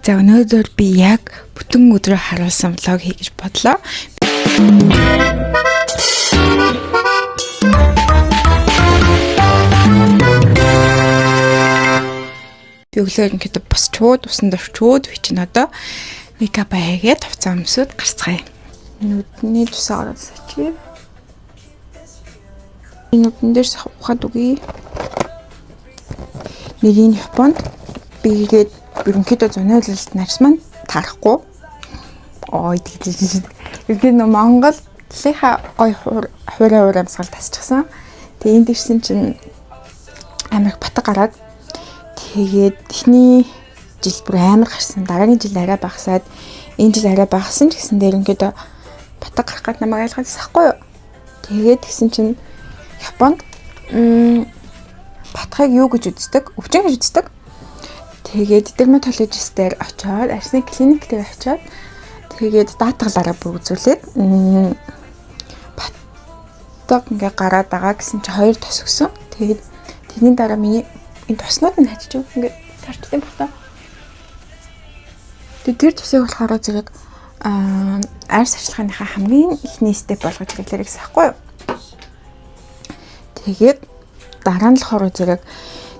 За өнөөдөр би яг бүтэн өдрөө харуулсан влог хий гэж бодлоо. Би өглөө ингээд босчууд, усан дөрчүүд би чинь одоо мейкап хийгээд хувцас өмсөд гарцгаая. Нүдний тусаа ороод сачив. Нүдэн дээр ухаад үгүй. Нэрийн Японд бигээд ерөнхийдөө зунаалалт нарс маань тарахгүй. Тэгээд Монголынхаа гой хуурай амсгал тасчихсан. Тэгээд энд ирсэн чинь Америк батг гараад тэгээд эхний жил бүр амар гарсан. Дараагийн жил арай багасаад энэ жил арай багасан ч гэсэн дээр ерөнхийдөө батг гарах гээд намайг айлгуулсан байхгүй юу? Тэгээд тэгсэн чинь Японд батгыг юу гэж үздэг? Өвчин гэж үздэг. Тэгээд дерматологистээр очиод арсны клиник дээр очиод тэгээд даатгалаараа бүр үзүүлээд батг ингээ гараад байгаа гэсэн чи 2 тос өгсөн. Тэгээд тэрний дараа миний энэ тоснууд нь хажиж ингээ тарчсан бата. Тэгээд тэр тосыг болохоор зэрэг арс арчилгааныхаа хамгийн ихний степ болгож ирэхлээр гэсэн хэвгүй юу? Тэгээд дараа нь болохоор зэрэг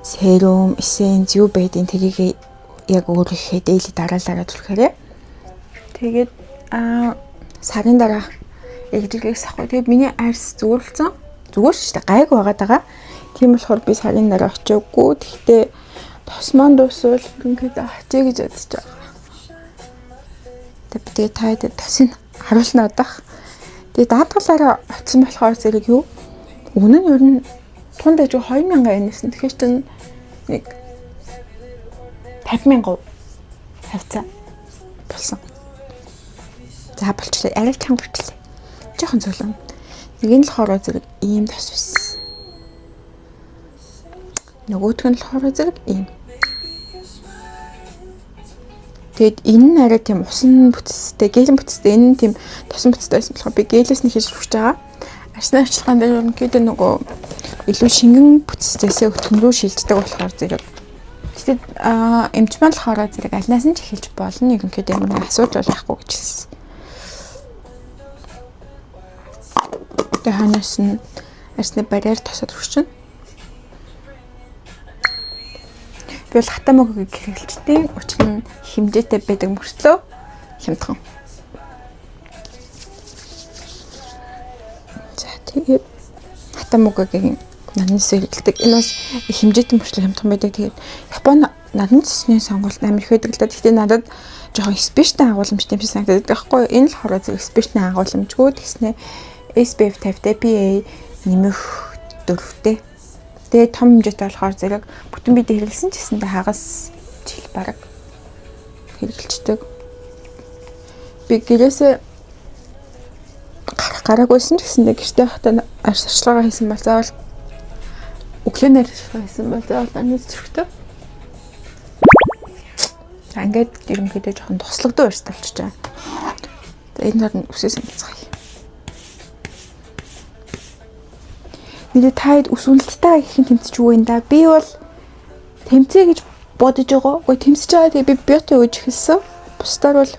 серум, эссенц юу байдیں۔ Тэрийг яг өөрөөхөө дэйли дараалалаа түлхээрээ. Тэгээд сарын дараа эгдэлгээс ахгүй. Тэгээд миний арс зүгөрлцэн. Зүгээр шүү дээ. Гайг байгаа. Тийм болохоор би сарын дараа очиаггүй. Тэгтээ тосмон дуусвал ингээд очие гэж бодож байгаа. Тэгээд таад тосыг харуулна одоох. Тэгээд даатгалаараа очсон болохоор зэрэг юу? Үнэ нь ер нь тунд аж 2000 yen-сэн. Тэгэхээр чинь нэг 50,000 хавцаа болсон. За болчихлоо. Арай чанга болчихлоо. Жохон зөвлөн. Нэг нь болохоор зэрэг ийм тос ус. Нөгөөх нь болохоор зэрэг ийм. Тэгэд энэ нь арай тийм усан бүтцтэй, гээлэн бүтцтэй. Энэ нь тийм тосон бүтцтэй байсан болохоор би гээлээс нь хийж өгч байгаа. Арсны арчилгаан дээр ерөнхийдөө нөгөө илүү шингэн бүтцтэйсээ өтгөн рүү шилждэг болохоор зэрэг. Тэгэхэд эмчмэн болохоор зэрэг альнаас нь ч эхэлж болно. Ерөнхийдөө юм асуудал байхгүй гэж хэлсэн. Тэгээ ханаас нь арсны барьер тосоод өгч чинь. Би бол хатамаагүй хэрэгэлжтэй. Учир нь хэмжээтэй байдаг мөртлөө хямдхан. Тэгээд хатамаагийн наднаас хэрэгэлдэг. Энэ бас хэмжээтэй мөрчлөө хямдхан байдаг. Тэгээд Японы надны цэсний сонгуульд амар их байдаг л да. Гэхдээ надад жоохон спештэй агуулмжтай юм шиг санагдаад байхгүй юу? Энэ л хороо зэрэг спештэй агуулмжгүй тэгснэ SPF 50 PA нэмэх 4-тэй. Тэгээд том хэмжээтэй болохоор зэрэг бүтэн бид хэрэгэлсэн ч гэсэндээ хагас жил бараг хэрэгэлждэг. Би гэрээсээ гараагүйсэн ч гэсэндээ гэртээ хатаа арс арчилгаа хийсэн бол заавал өглөөнөр арчилгаа хийсэн бол заавал анхны зүрхтэй. За ингээд ерөнхийдөө жоохон туслагдсан барьс талчиж байгаа. За энэ нар нь үсээс амцгаая. Миний таад үсвэлттэй гэхин тэмцэж юу юм да? Би бол тэмцээ гэж бодож байгаа. Гэхдээ тэмцэж байгаа тэгээ би биотой үуж эхэлсэн. Бусдаар бол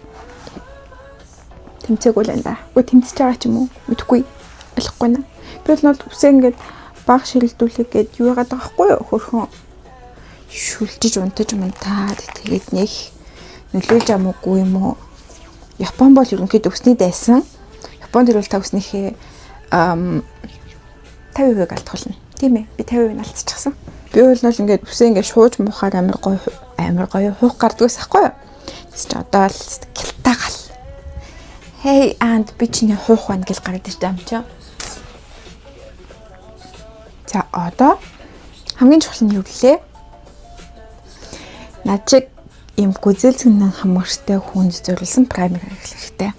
тэмцээгүй л энэ да. Үгүй тэмцэж байгаа ч юм уу? Мэдхгүй. Ойлгохгүй наа. Би бол үсээ ингээд баг ширэлдүүлэх гээд юу яагаад байгаа хгүй юу? Хөрхөн шүлжиж унтаж мантаад тэгээд нэг нөлөөлж амгүй юм уу? Япон бол ерөнхийдөө өсний дайсан. Японд ирвэл та өснийхээ 50% алдахулна. Тийм ээ. Би 50% алдчихсан. Би бол ингээд үсээ ингээд шууж мухаар амар гоё хуух гардгаас ахгүй юу? Тэс чи одоо л гялтаагаал. Hey and би чиний хуух байна гэж гараад ирж байгаа юм чи. За одоо хамгийн чухал нь юу гэлээ? Над чиг ийм гүзэлцэн хамаартай хүнд зориулсан праймер хэрэглэх хэрэгтэй.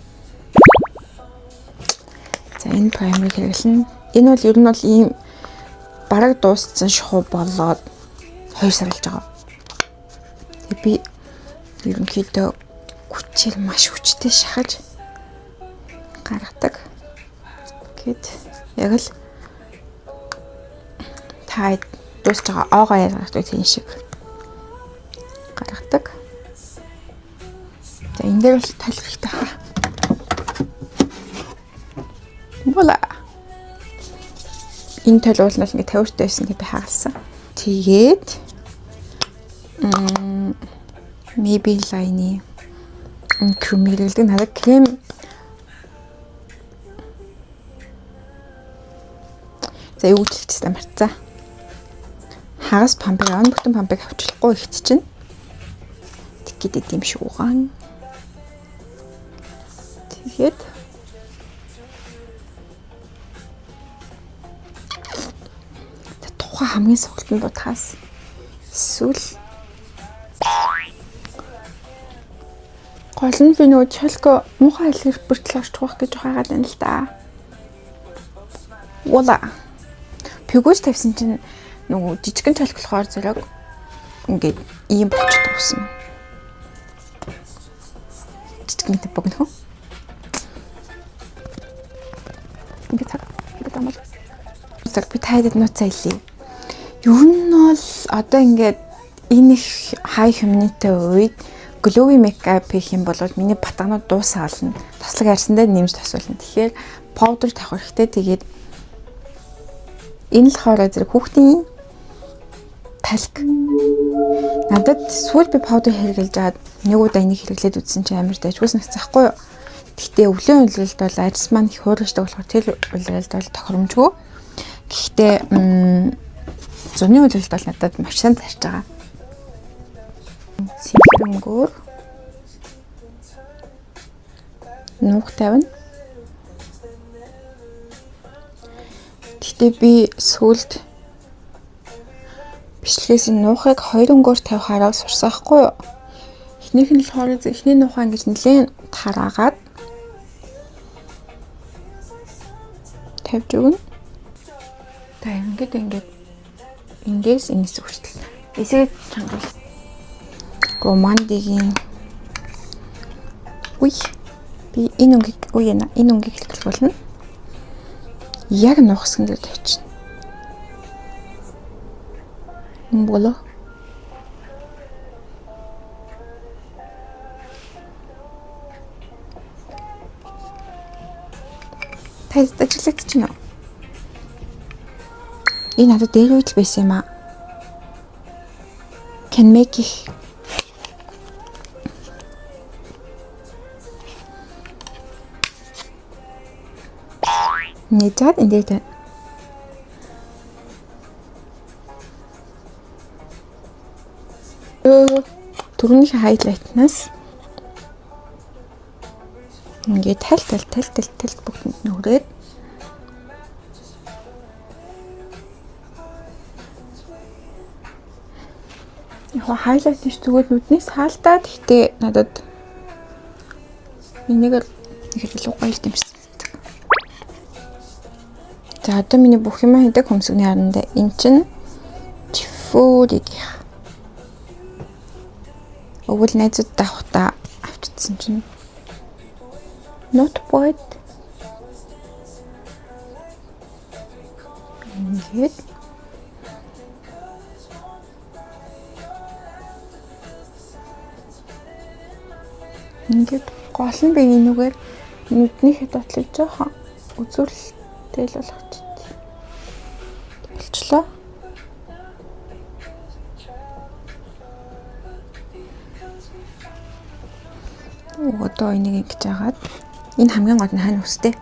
За энэ праймер хэрэглэн. Энэ бол ер нь бол ийм бараг дууссан шухуу болоод 2 сар болж байгаа. Тэгээ би ерөнхийдөө хүчээр маш хүчтэй шахаж гаргадаг. Гэт яг л та дуусч байгаа оогоо яргадаг тийм шиг гаргадаг. Эндээ бол талх хэрэгтэй хаа. Вола. Энэ толгойлнол ингээ тавиртай байсан гэдэг би хаалсан. Тэгээд Maybelline крем хэрэглэдэг. Надад крем за юу гэж хэлчихсэн марцаа. Хагас пампыг аван бүтэн пампыг авчлахгүй ихт чинь. Тэгэхэд юм шиг угаан. Тэгээд тухайн хамгийн сухалт нь бодхаас эсвэл гол нь би нөгөө чалко муухай хэлээр бүртэл орчих واخ гэж хаагаад байна л да. Вола. Пигүүс тавьсан чинь нөгөө жижигэн чалк болохоор зэрэг ингээд ийм болчихдог гэсэн. Жижигэн төв богнох. Ингээд амал. Зэрэг би тайдад нууцаа илээ. Ер нь бол одоо ингээд энэ их хай хэмнэтэй үед глови мейкап хийх юм бол миний батганууд дуусаа олно. Тослог арьсандаа нэмж тосволно. Тэгэхээр powder тавих хэрэгтэй. Тэгээд энэ л хоороо зэрэг хүүхдийн талк. Надад сүүл би powder хэрэглэж аваад нэг удаа энийг хэрэглээд үзсэн чинь амар дайгуус нацсахгүй юу. Гэхдээ өвлийн үйлрэлд бол арьс маань их хуурайшдаг болохоор тэр үйлрэлд бол тохиромжгүй. Гэхдээ зуны үйлрэлд бол надад маш сайн тарж байгаа. Сэлбэнгөр нуух тавина. Гэхдээ би сүлд бичлэгээс нуухыг 2 өнгөөр тавих арга сурсаахгүй юу. Эхнийх нь болохоор эхний нуухаа ингэж нэлээд тараагаад тавьж өгнө. За ингээд ингээс энэс хүртэл. Эсэгээ чангал. Романдигийн би энэ өнгийг хэлбэл болно. Яг нуухсан дээр тавьчихна. Болоо. Тайз ажиллагдчих нь. Энэ надад дээр үйл байсан юм аа. Can make it. Нэжээд энэ түрүүний хайлайтнаас ингээд талт бүгдэнд нүрээд яг хайлайт нь зүгээр нүднээс хаалтаад гэхдээ надад энийг их илүү гоё юмсан. За одоо миний бүх юм хийдэг хөмсгний харанда эн чин чифүүрийг өвөл найзууд давхтаа авчидсан чинь not point ингээд гол нь би энэгээр нүднийхээ дотлыг жоохон үзүүлэлтэй л болгочих. Болчлоо. Одоо энийг ингэж агаад энэ хамгийн гол нь хань үстэй.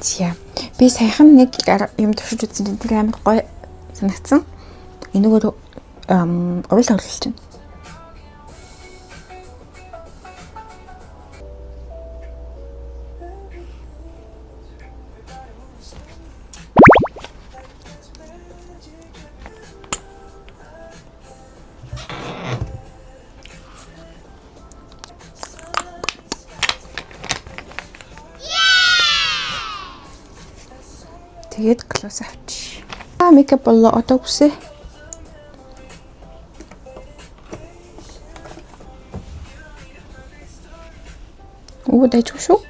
За би саяхан нэг юм туршиж үзсэн чинь тэр амар гоё санагдсан. Энэгээр уул орлуулж байна. Тэгээд клоус авч. Мейкап болоо одоо үсэ. Дайжгүй шүү.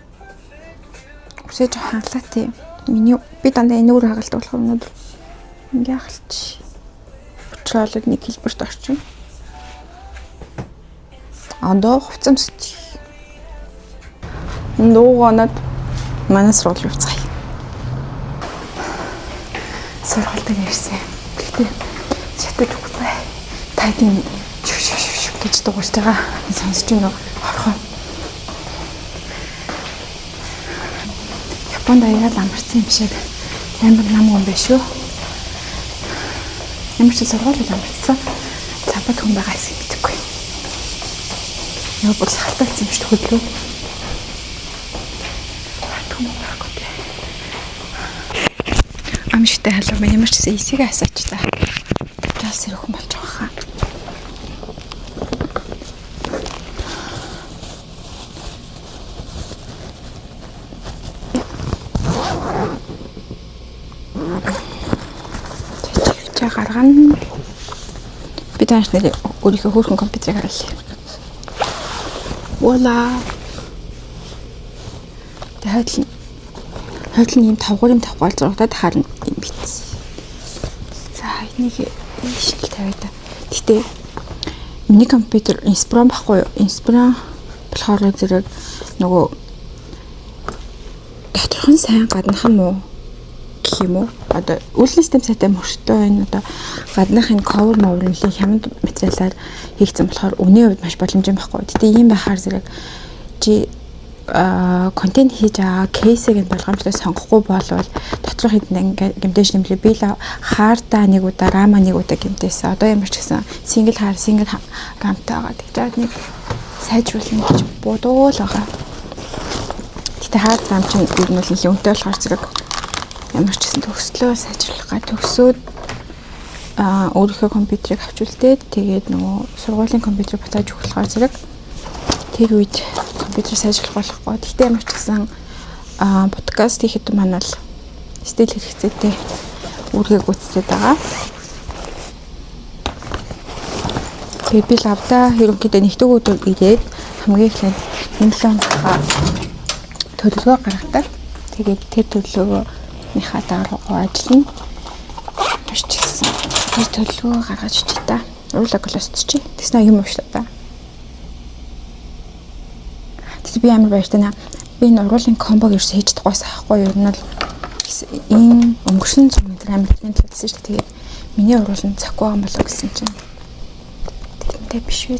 Үсэж хангалаатай. Миний би дандаа энэгээр хагалдаг болохоор өнөөдөр Ингээ ахалч. Буцаалаад нэг хэлбэрт орчин. Андоо хувцамсч. Нууганад манай сургууль явцгаая. Сургуультай ирсэн. Гэтэ шатаж үгүй. Та тийм шүш гэж дуурж байгаа. Сонсож байна уу? Орхоо. Японд аяал амарсан юм шиг амар нам юм биш үү? Ямар ч сургууль амарсан. Цапад хүн байгаа гэсэн мэдэхгүй. Яа бүр хатагц юм шиг хөдлөө. Амшигтай халуун байна. Ямар ч гэсэн эсийг асаач та. Таас ирэх юм болж байгаа хаа. Чичиг гаргана. Би тааш нэр өөрийнхөө хөөрхөн компьютерийг харуулъя. Вола. Хойдлын ийм тавгуурын тавгаал зурагтад харна юм биз. За энийг шил тавиад. Гэтэ миний компьютер Inspiron баггүй юу? Inspiron болохоор зэрэг нөгөө дотрохон сайн гаднах юм уу? Гэх юм уу? Одоо үйлдэл систем сайтай мөртөө энэ одоо гадныхын cover моврын хямд материалаар хийгдсэн болохоор үнийн хувьд маш боломжтой байхгүй. Гэтэ ийм байхаар зэрэг чи контент хийж байгаа кейсийг болгоомжтой сонгохгүй болвол доторх хэдэн гэмтэж нэмлээ би л хаартаа нэг удаа рама нэг удаа гэмтээсэн. Одоо ямар ч гэсэн сингл рамтайгаа тэгжээд нэг сайжруулна гэж бодвол байгаа. Гэтэ хаарт рам чинь ер нь л үнэтэй болохоор зэрэг ямар ч гэсэн төгслөө сайжруулах га төгсөөд өөрийнхөө компьютерийг авч үлдээд тэгээд нөгөө сургуулийн компьютерийг батааж өгөхлөөр зэрэг тэр үед компьютер сайжруулах болохгүй. Гэхдээ ямар ч гэсэн подкаст хийхэд маань бол стил хэрэгцээтэй үүргээ гүйцэтгэж байгаа. Тэгээд би лавда ерөнхийдөө нэгдэг өдөр ирээд хамгийн эхлээд энэ 7 хоногоо төлөвлөгөө гаргадаг. Тэгээд тэр төлөвлөгөөнийхаа дагуу ажиллана. Маш ч гэсэн тэр төлөвлөгөө гаргаж чи та. Урлаг кластч. Тэснэ юм уу шүү дээ. Би амар баяртай наа. Би энэ уруулын комбог ерөөс хийж чадахгүйс аахгүй юу. Ер нь л энэ өнгөрсөн цаг метр амар хэвэн талдсан шүү дээ. Тэгээд миний уруул нь цохгүй байгаа юм болоо гэсэн чинь. Тэгэнтэй биш үү?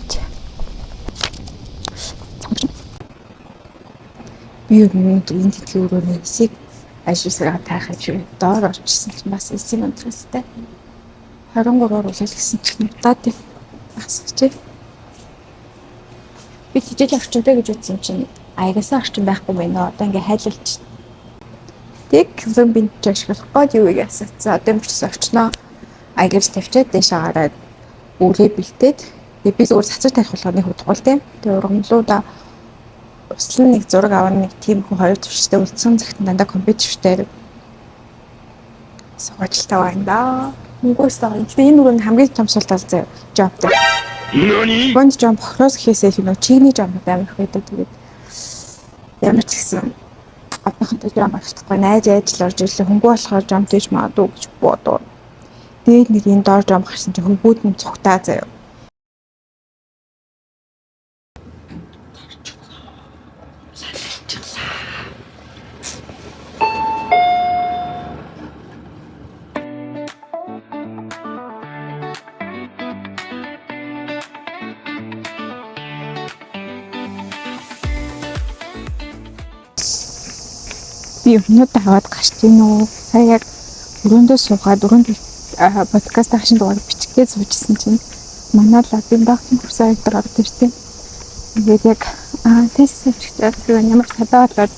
Би ер нь энэ тэтгэл өрөөний эсийг ажиусгаа таахаж доор орчихсон чинь бас эсийн өндрөстэй. 23-оор үлээл гэсэн чинь удаад юм. Асуучих. Би тийж орчинтэй гэж утсан чинь аягасаа орчин байхгүй байна. Одоо ингээ хайлуулж. Тэг зөв би чашгуулах гээд юу гэж асуусан. Одоо юм чис орчноо аягаас тавьчаад дэш агараад үлээ бэлдээд би зүгээр цацар тарих болгоны хөдгөл тийм. Тэг ургамлуудаа услан нэг зураг аваад нэг тийм хүн хоёр төвчтэй үлдсэн цагт дандаа компьютертэй суугачтай байна да. Мөнгөөсөө энэ үрэн хамгийн том сул тал зав жобтой. Бонд жом бохроос гэхээсээ их нөө чигний жом амар их байдаг. Тэгээд ямар ч гэсэн одоохондоо жом авчихгүй найз ажил орж ирлээ хөнгөө болохоор жом тийж магадгүй гэж бодоо. Дээд нэг энэ доор жом гарсан чинь хөнгүүд нь цогтаа заяа. Би өмнөд аваад гарч ийн үү. Сая яг өрөөндөө суугаад подкаст ахшин дугаар бичгээ суучихсан чинь манай лабын багтын курсаа дээр орж ирсэн. Тэгээд яг тест хийчихсэн ямар талаалаад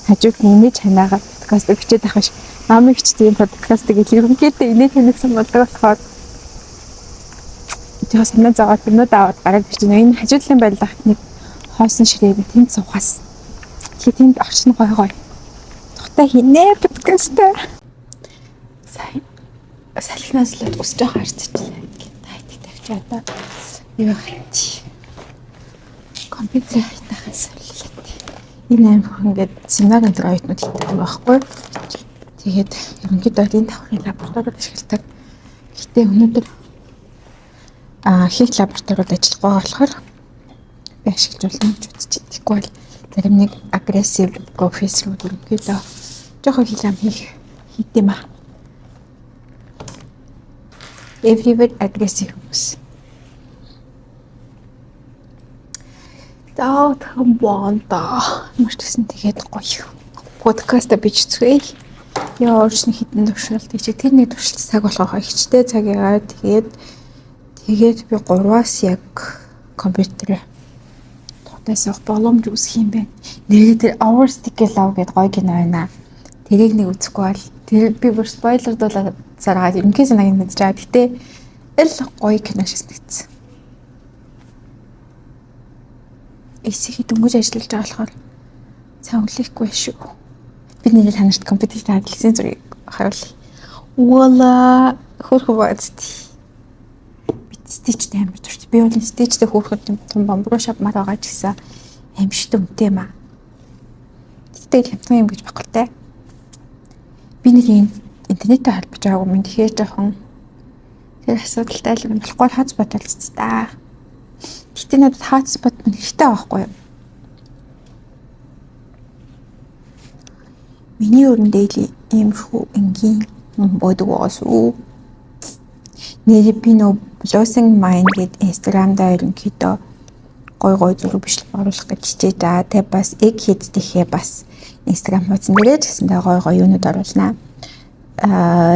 хажууд нэмэж ханаагаад подкаст бичээд авах ш. Намайг ч тийм подкастыг ерөнхийдөө инээ танигсан болдог болохоор тэгээд санаа зовоод өмнөд аваад гараад бичсэн. Энэ хажуудлын байлгах нэг хоосон ширээ тэнд суухаас. Тэгэхээр тэнд орчин гой. Хинэ подкастаа сайн салхинаас л өсөж харцчихлаа. Тайтик тавьчаа одоо юу хаач компьютер хайтахаас солиод энэ аим ингээд семинарын дээр оюутнууд хийдэг байхгүй. Тэгээд ерөнхийдөө энэ давхрын лабораторид ашигладаг. Гэтэ өнөөдөр хийх лабораторид ажиллах байгаа болохоор би ашиглаж болно гэж үзэж байна. Тэгэхгүй бол зарим нэг агрессив профессорууд ерөнхийдөө жоохон хилам хийх юм аа. Everywhere aggressive хүмүүс. Таамбонда мөрчсөн тэгээд гоё. Подкаст бичцгээе. Яа өөрснө хитэн туршилт гэж тэр нэг туршилт цаг болохоо ихчтэй цаг яагаад тэгээд би 3-аас яг компьютер тогтоос авах боломж үүсэх юм байна. Нэрээ тэр Our Sticky Love гэдэг гоё кино байна. Тэрийг нэг үзэхгүй бол тэр би бүр спойлердуулаад заргаад ерөнхий санааг нь мэдчихээ. Гэтэ эл гоё кино шигсэн. Эсэхий дөнгөж ажиллаж байгаа болохоор сайн өнгөлөхгүй шүү. Би нэрээ танарт компьютер хадлсан зүрийг харуулъя. Вала хөрхөө бацти. Би стич амар турш. Би бол стичтэй хөөрхөд том бамбруу шавмаар байгаа ч гэсэн аимшигт үнэтэй юм аа. Тэгтэл хямдхан юм гэж багтай. Би нэр интернеттэй холбож байгаагүй минь тэгэхээр жоохон тэр асуудалтай л юм болохгүй хатспот болцсон та. Гэтэ надад хатспот мань хэрэгтэй байхгүй юу? Миний өрөндөө иймэрхүү энгийн бодгоос уу. Нэр би нөө Losing Mind гэдэг Instagram-даа ерөнхийдөө гой зураг бичлэг оруулах гэж хичээж байгаа. Тэг бас egg хийдтэйхээ бас Instagram хуудсан дээрээ ч гэсэндээ гой юунууд оруулнаа.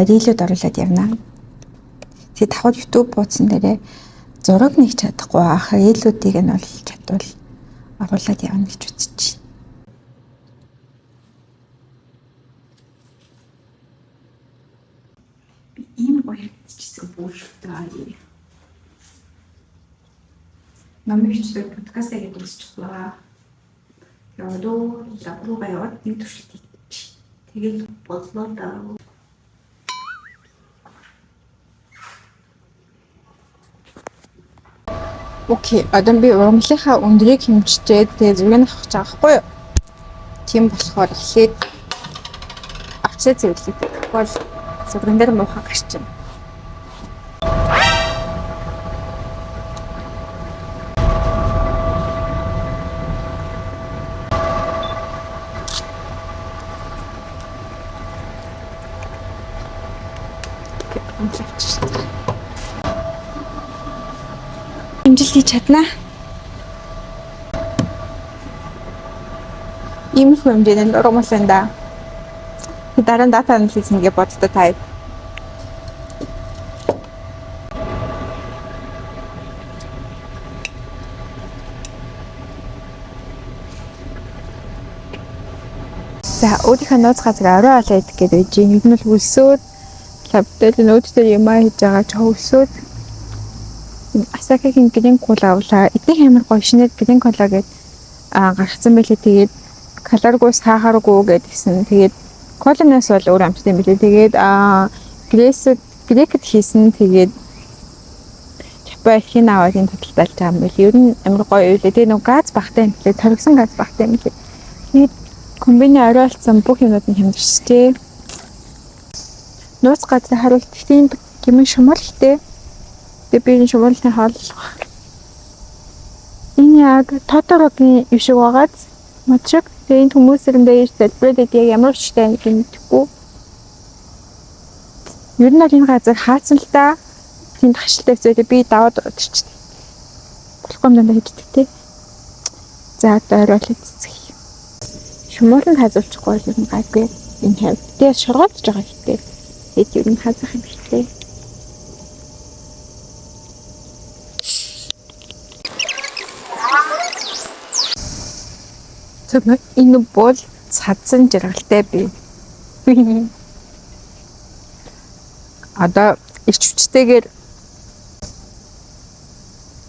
Рилүүд оруулаад явнаа. Тэгээд давхад YouTube хуудсан дээрээ зураг нэг чадахгүй ах рилүүдийг нь бол чадвал оруулаад явна гэж үзэж байна. Би ийм гоё хийчихсэн бүштэй. Намайг подкаст хийгээд үзчихлаа. Яадуу лабруугаа яваад нэг туршилт хийчих. Тэгээд бодлоо даа. Окей, одоо би урамлынхаа өндрийг хэмжижээд тэгээ зүрийг авах гэж байгаа байхгүй юу? Тийм болохоор эхлээд авчаа зөвлөе. Тэгвэл зүргэн дээр муухай гарч байна. Хэмжилт хийж чаднаа. Ийм хэмжээнд урамлсан да. Дараа нь дата анализ хийгээ боддог таа. За өөрийнхөө нууц газар орой олоо идэх гэдэг байж юм бол үлсөөд лаптоп нөөцтэй юм хийж байгаа ч хөвсөөд Асакигийн грин кола авлаа. Эдийн амар гоё шинээр грин кола гээд гаргацсан байлээ. Тэгээд калоргүй сахаргүй гэдгсэн. Тэгээд колоноос бол өөр амттай юм билээ. Тэгээд грекэд хийсэн. Тэгээд Жапоны аваад энэ тодтолж байгаа юм билээ. Ер нь амар гоё үйлээ. Тэгээд нэг газ багтай юм билээ. Торгсон газ багтай юм билээ. Тэгээд комбины оройлцсон бүх юмуд нь хямдэрчтэй. Нууц газрын харуулт тийм гэмэн шумуултай. Тэгээ би энэ шумуултын хааллах. Энэ яг Тодорогийн юм шиг байгааз мочиг тэгээ энэ хүмүүсэрэндээ ирж залбираад яг ямар ч штэ гэмтгүй. Ер нь бол энэ газар хаацсан л да. Тэнд хашилтай хэвчээ би даваад удирчтэй. Болохгүй юм даа хийдэг те. За одоо оройлоо цэцгий. Шумууланд хазуулчихгүй бол ер нь гайгүй. Энэ хэв. Тэгээ шоргоолж байгаа хэрэгтэй. Тэгээд ер нь хазах юм хэрэгтэй. Энэ бол цадсан жаргалтай би. Одоо их хүчтэйгээр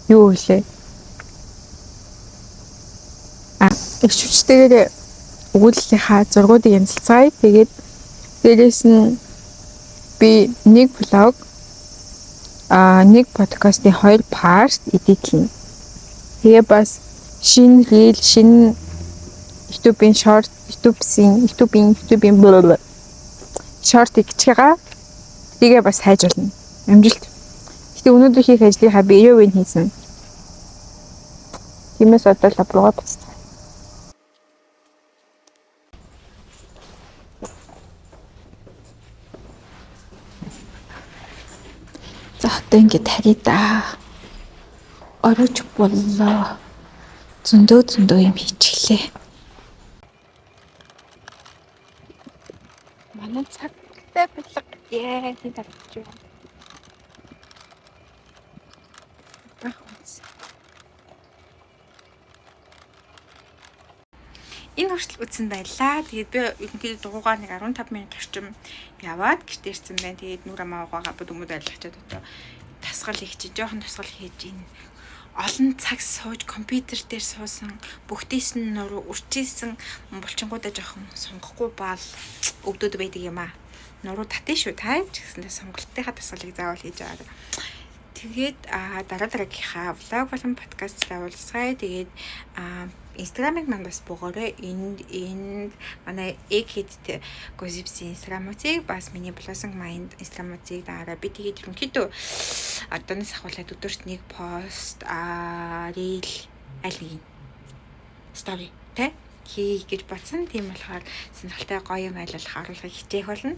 юу хэлээ? Их хүчтэйгээр өгүүллийнхаа зургуудыг янзалцгаая. Тэгээд дээрээс нь би нэг блог нэг подкастын 2 парт эдитлэнэ. Тэгээ бас шинэ рил, шинэ YouTube-ийн short, YouTube-ийн шорт ихчээгаа тгээ бас хайж болно. Амжилт. Гэтэ өнөөдөр хийх ажлынхаа биеэ үн хийсэн. Тиймээс одоо лаб руугаа буцсан. За одоо ингэж харъя да. Оройч боллоо. Зөндөө юм хийчихлээ. Манай цагтай бэлэг яа тийм тавьчих юм. Энэ хүртэл үзсэн байлаа. Тэгээд би ерөнхийдөө дугуугаар нэг 15 минут орчим яваад гэртээ ирсэн байна. Тэгээд нүр амаагаа бүдүүмүүд ойлгочоод одоо тасгал их чи жоохон тасгал хийж ийн. Олон цаг сууж компьютер дээр суусан, бүгдээс нь нуруу үрчээсэн булчингуудаа жоохон сонгохгүй баал өвдөд байдаг юм аа. Нуруу татна шүү та ч гэсэндээ сонголтынхаа тасгалыг заавал хийж аваад. Тэгээд дараагийнхаа влог болон подкасттай уулзъя. Тэгээд Instagram-ыг мань бас богоорой. Энд манай Egg-тэй Gossip-ийн Instagram-ийг бас миний Blossom Mind Instagram-ийг даараа. Би тэгээд ерөнхийдөө одооноос ахуулаад өдөрт нэг пост reel аль нэг story тэ хийх гэж бодсон. Тийм болохоор сонирхолтой гоё юм айлуулах оруулахыг хичээх болно.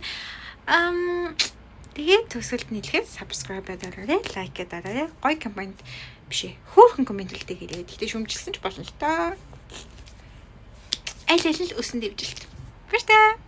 Тэгээд төсөлд нийлэхэд subscribe дараарай, like дараарай. Гоё коммент биш ээ. Хөөрхөн коммент үлдээ хэлээ. Тэгтээ шүмжилсэн ч болно л тоо. Аль аль л өсөн дэвжилт. Баярлалаа.